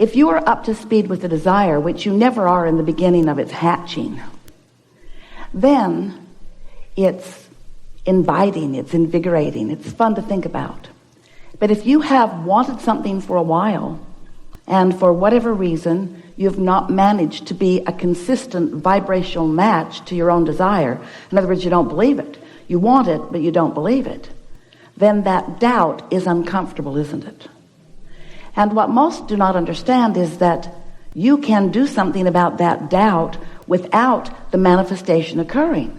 If you are up to speed with the desire, which you never are in the beginning of its hatching, then it's inviting, it's invigorating, it's fun to think about. But if you have wanted something for a while, and for whatever reason, you've not managed to be a consistent vibrational match to your own desire, in other words, you don't believe it, you want it, but you don't believe it, then that doubt is uncomfortable, isn't it? And what most do not understand is that you can do something about that doubt without the manifestation occurring.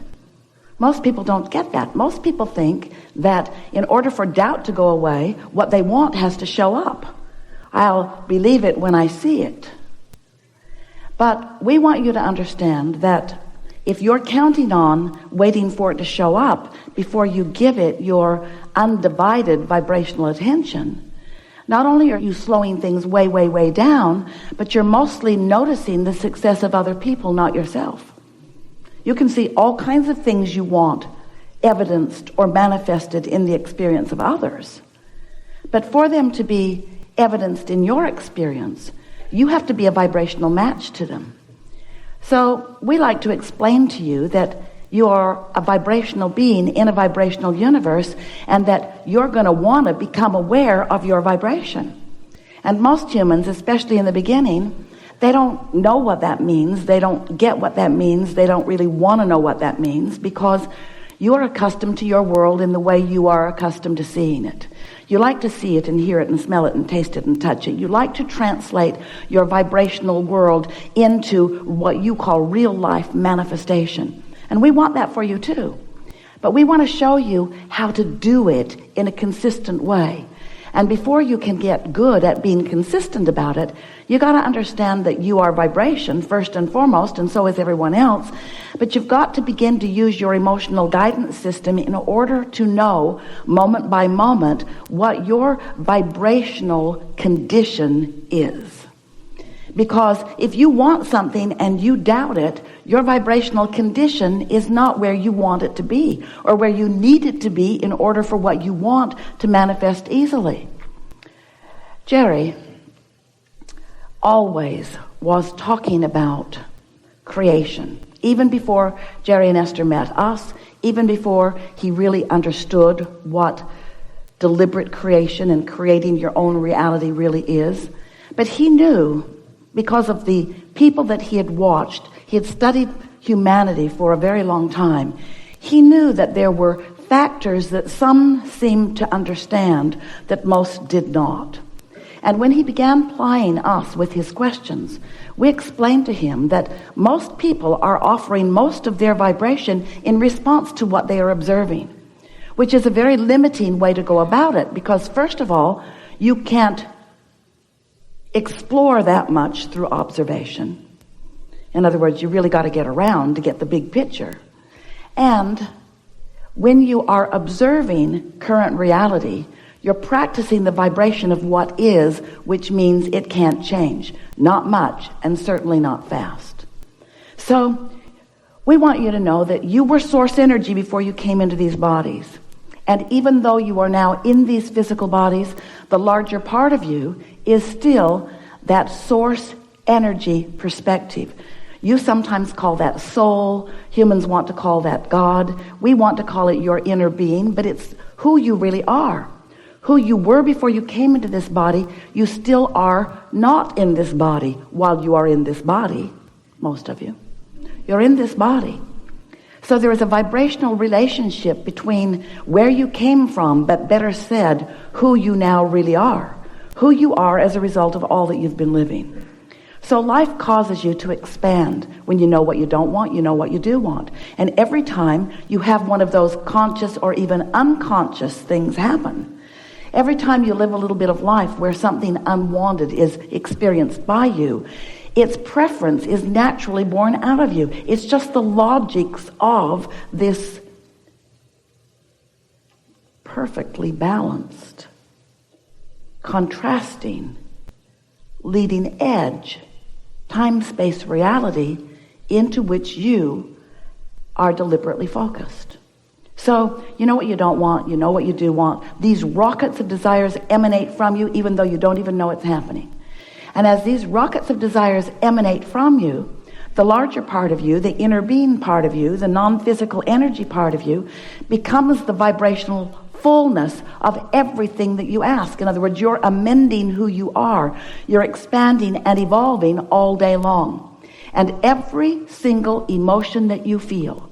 Most people don't get that. Most people think that in order for doubt to go away, what they want has to show up. I'll believe it when I see it. But we want you to understand that if you're counting on waiting for it to show up before you give it your undivided vibrational attention, not only are you slowing things way, way, way down, but you're mostly noticing the success of other people, not yourself. You can see all kinds of things you want evidenced or manifested in the experience of others. But for them to be evidenced in your experience, you have to be a vibrational match to them. So we like to explain to you that you're a vibrational being in a vibrational universe, and that you're going to want to become aware of your vibration. And most humans, especially in the beginning, they don't know what that means. They don't get what that means. They don't really want to know what that means, because you're accustomed to your world in the way you are accustomed to seeing it. You like to see it and hear it and smell it and taste it and touch it. You like to translate your vibrational world into what you call real life manifestation. And we want that for you too. But we want to show you how to do it in a consistent way. And before you can get good at being consistent about it, you got to understand that you are vibration first and foremost, and so is everyone else. But you've got to begin to use your emotional guidance system in order to know moment by moment what your vibrational condition is. Because if you want something and you doubt it, your vibrational condition is not where you want it to be, or where you need it to be in order for what you want to manifest easily. Jerry always was talking about creation. Even before Jerry and Esther met us, even before he really understood what deliberate creation and creating your own reality really is. But he knew, because of the people that he had watched, he had studied humanity for a very long time, he knew that there were factors that some seemed to understand that most did not. And when he began plying us with his questions, we explained to him that most people are offering most of their vibration in response to what they are observing, which is a very limiting way to go about it, because first of all, you can't explore that much through observation. In other words, you really got to get around to get the big picture. And when you are observing current reality, you're practicing the vibration of what is, which means it can't change. Not much, and certainly not fast. So we want you to know that you were source energy before you came into these bodies. And even though you are now in these physical bodies, the larger part of you is still that source energy perspective. You sometimes call that soul. Humans want to call that God. We want to call it your inner being, but it's who you really are. Who you were before you came into this body, you still are not in this body while you are in this body. Most of you. You're in this body. So there is a vibrational relationship between where you came from, but better said, who you now really are. Who you are as a result of all that you've been living. So life causes you to expand. When you know what you don't want, you know what you do want. And every time you have one of those conscious or even unconscious things happen, every time you live a little bit of life where something unwanted is experienced by you, its preference is naturally born out of you. It's just the logics of this perfectly balanced, contrasting, leading edge, time-space reality into which you are deliberately focused. So, you know what you don't want, you know what you do want. These rockets of desires emanate from you even though you don't even know it's happening. And as these rockets of desires emanate from you, the larger part of you, the inner being part of you, the non-physical energy part of you, becomes the vibrational fullness of everything that you ask. In other words, you're amending who you are. You're expanding and evolving all day long. And every single emotion that you feel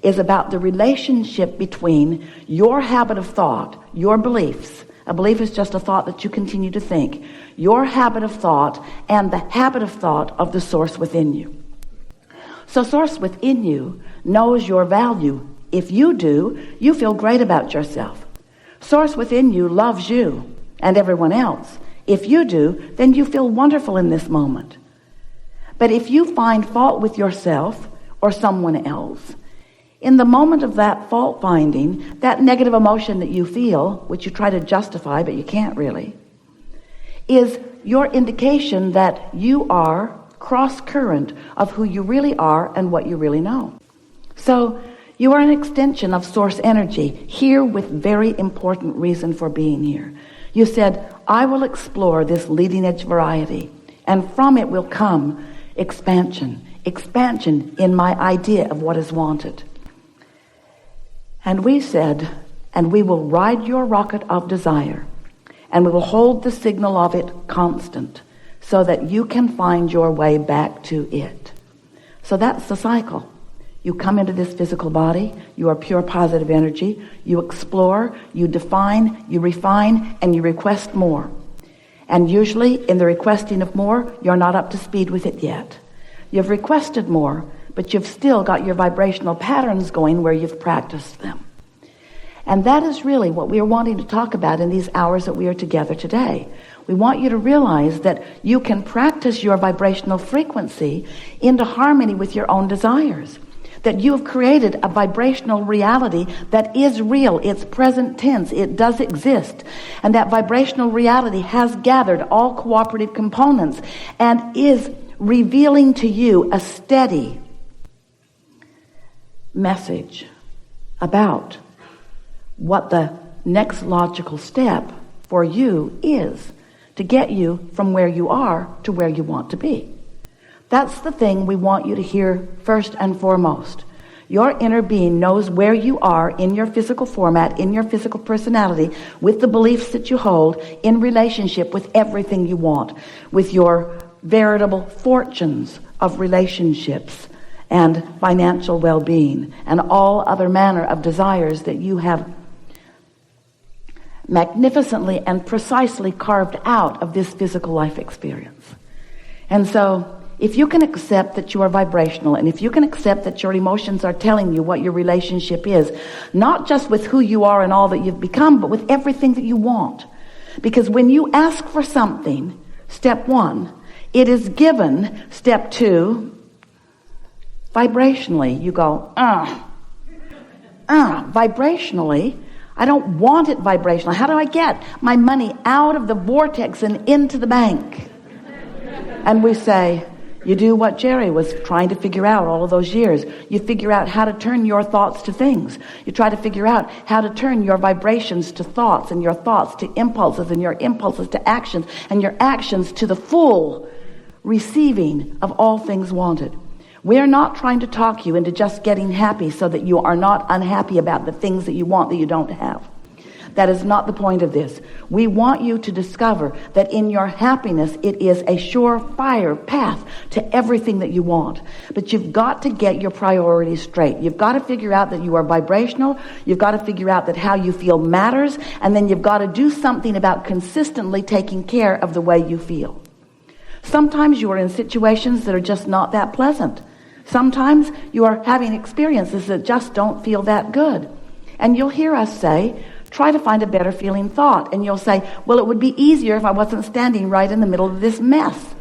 is about the relationship between your habit of thought, your beliefs. A belief is just a thought that you continue to think. Your habit of thought and the habit of thought of the source within you. So source within you knows your value. If you do, you feel great about yourself. Source within you loves you and everyone else. If you do, then you feel wonderful in this moment. But if you find fault with yourself or someone else, in the moment of that fault finding, that negative emotion that you feel, which you try to justify but you can't really, is your indication that you are cross current of who you really are and what you really know. So you are an extension of source energy, here with very important reason for being here. You said, I will explore this leading edge variety, and from it will come expansion in my idea of what is wanted. And we said, and we will ride your rocket of desire, and we will hold the signal of it constant, so that you can find your way back to it. So that's the cycle. You come into this physical body, you are pure positive energy, you explore, you define, you refine, and you request more. And usually in the requesting of more, you're not up to speed with it yet. You've requested more, but you've still got your vibrational patterns going where you've practiced them. And that is really what we are wanting to talk about in these hours that we are together today. We want you to realize that you can practice your vibrational frequency into harmony with your own desires. That you have created a vibrational reality that is real. It's present tense. It does exist. And that vibrational reality has gathered all cooperative components and is revealing to you a steady message about what the next logical step for you is to get you from where you are to where you want to be. That's the thing we want you to hear first and foremost. Your inner being knows where you are in your physical format, in your physical personality, with the beliefs that you hold, in relationship with everything you want, with your veritable fortunes of relationships and financial well-being and all other manner of desires that you have magnificently and precisely carved out of this physical life experience. And so if you can accept that you are vibrational, and if you can accept that your emotions are telling you what your relationship is, not just with who you are and all that you've become, but with everything that you want. Because when you ask for something, step one, it is given. Step two, vibrationally, you go, vibrationally, I don't want it vibrational. How do I get my money out of the vortex and into the bank? And we say, you do what Jerry was trying to figure out all of those years. You figure out how to turn your thoughts to things. You try to figure out how to turn your vibrations to thoughts, and your thoughts to impulses, and your impulses to actions, and your actions to the full receiving of all things wanted. We're not trying to talk you into just getting happy so that you are not unhappy about the things that you want that you don't have. That is not the point of this. We want you to discover that in your happiness, it is a surefire path to everything that you want. But you've got to get your priorities straight. You've got to figure out that you are vibrational. You've got to figure out that how you feel matters. And then you've got to do something about consistently taking care of the way you feel. Sometimes you are in situations that are just not that pleasant. Sometimes you are having experiences that just don't feel that good. And you'll hear us say, try to find a better feeling thought. And you'll say, well, it would be easier if I wasn't standing right in the middle of this mess.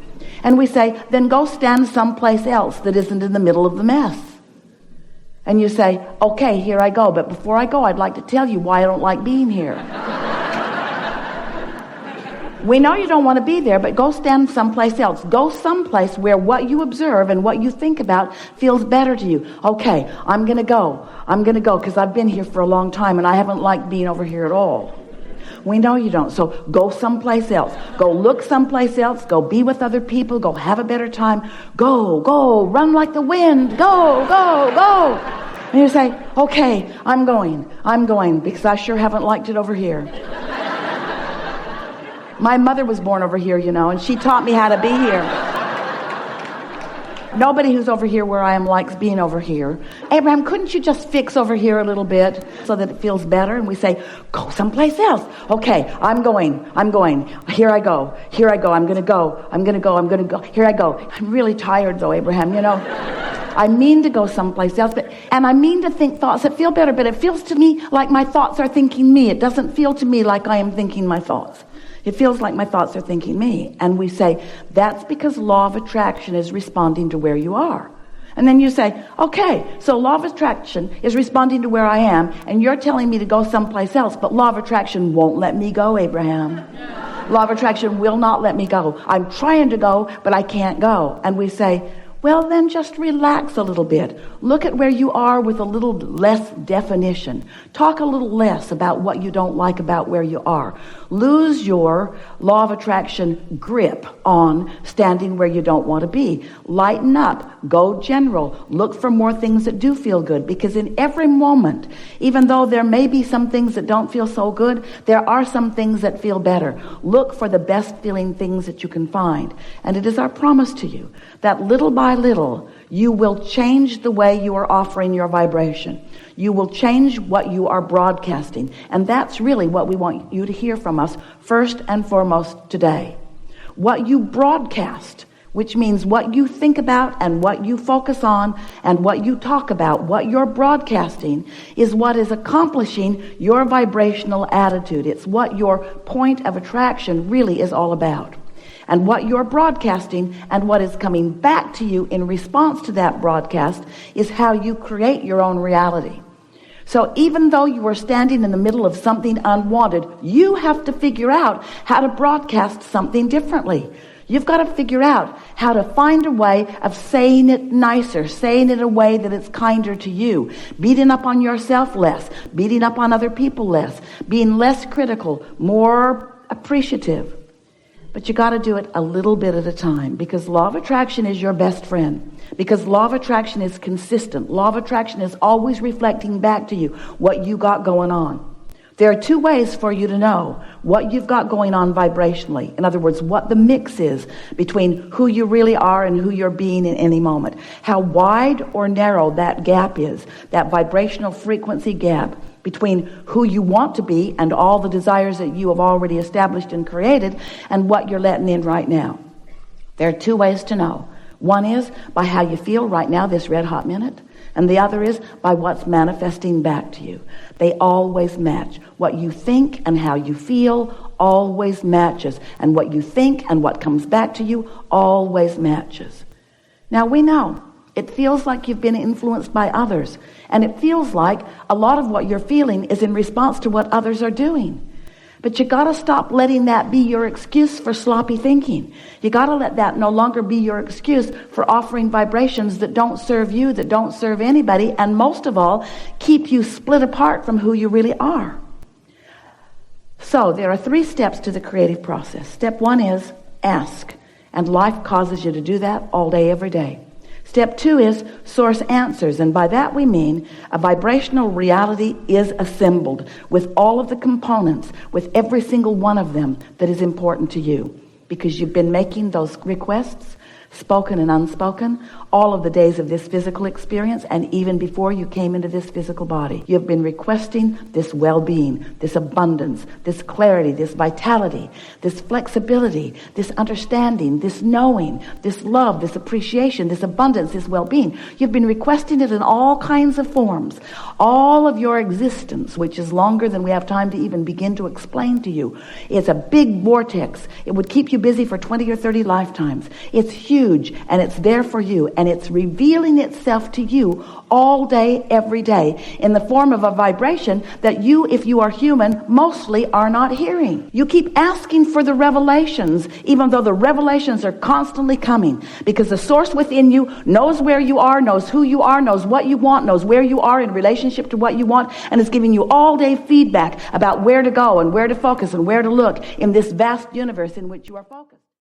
And we say, then go stand someplace else that isn't in the middle of the mess. And you say, okay, here I go. But before I go, I'd like to tell you why I don't like being here. We know you don't want to be there, but go stand someplace else. Go someplace where what you observe and what you think about feels better to you. Okay, I'm going to go because I've been here for a long time and I haven't liked being over here at all. We know you don't. So go someplace else. Go look someplace else. Go be with other people. Go have a better time. Go, run like the wind. Go. And you say, okay, I'm going because I sure haven't liked it over here. My mother was born over here, and she taught me how to be here. Nobody who's over here where I am likes being over here. Abraham, couldn't you just fix over here a little bit so that it feels better? And we say, go someplace else. Okay, I'm going. Here I go. I'm going to go. Here I go. I'm really tired though, Abraham, I mean to go someplace else, and I mean to think thoughts that feel better, but it feels to me like my thoughts are thinking me. It doesn't feel to me like I am thinking my thoughts. It feels like my thoughts are thinking me. And we say, that's because law of attraction is responding to where you are. And then you say, okay, so law of attraction is responding to where I am, and you're telling me to go someplace else, but law of attraction won't let me go, Abraham. Law of attraction will not let me go. I'm trying to go, but I can't go. And we say, well, then just relax a little bit. Look at where you are with a little less definition. Talk a little less about what you don't like about where you are. Lose your law of attraction grip on standing where you don't want to be. Lighten up. Go general. Look for more things that do feel good, because in every moment, even though there may be some things that don't feel so good, there are some things that feel better. Look for the best feeling things that you can find. And it is our promise to you that little by little, you will change the way you are offering your vibration. You will change what you are broadcasting. And that's really what we want you to hear from us first and foremost today. What you broadcast, which means what you think about and what you focus on and what you talk about, what you're broadcasting, is what is accomplishing your vibrational attitude. It's what your point of attraction really is all about. And what you're broadcasting and what is coming back to you in response to that broadcast is how you create your own reality. So even though you are standing in the middle of something unwanted, you have to figure out how to broadcast something differently. You've got to figure out how to find a way of saying it nicer, saying it in a way that it's kinder to you, beating up on yourself less, beating up on other people less, being less critical, more appreciative. But you got to do it a little bit at a time, because law of attraction is your best friend. Because law of attraction is consistent. Law of attraction is always reflecting back to you what you got going on. There are two ways for you to know what you've got going on vibrationally. In other words, what the mix is between who you really are and who you're being in any moment. How wide or narrow that gap is, that vibrational frequency gap between who you want to be and all the desires that you have already established and created and what you're letting in right now. There are two ways to know. One is by how you feel right now, this red hot minute. And the other is by what's manifesting back to you. They always match. What you think and how you feel always matches. And what you think and what comes back to you always matches. Now we know it feels like you've been influenced by others. And it feels like a lot of what you're feeling is in response to what others are doing. But you got to stop letting that be your excuse for sloppy thinking. You got to let that no longer be your excuse for offering vibrations that don't serve you, that don't serve anybody, and most of all, keep you split apart from who you really are. So there are 3 steps to the creative process. Step 1 is ask, and life causes you to do that all day, every day. Step 2 is source answers, and by that we mean a vibrational reality is assembled with all of the components, with every single one of them that is important to you, because you've been making those requests, spoken and unspoken, all of the days of this physical experience, and even before you came into this physical body. You've been requesting this well-being, this abundance, this clarity, this vitality, this flexibility, this understanding, this knowing, this love, this appreciation, this abundance, this well-being. You've been requesting it in all kinds of forms. All of your existence, which is longer than we have time to even begin to explain to you, is a big vortex. It would keep you busy for 20 or 30 lifetimes. It's huge. huge, and it's there for you, and it's revealing itself to you all day, every day, in the form of a vibration that you, if you are human, mostly are not hearing. You keep asking for the revelations, even though the revelations are constantly coming, because the source within you knows where you are, knows who you are, knows what you want, knows where you are in relationship to what you want, and is giving you all day feedback about where to go and where to focus and where to look in this vast universe in which you are focused.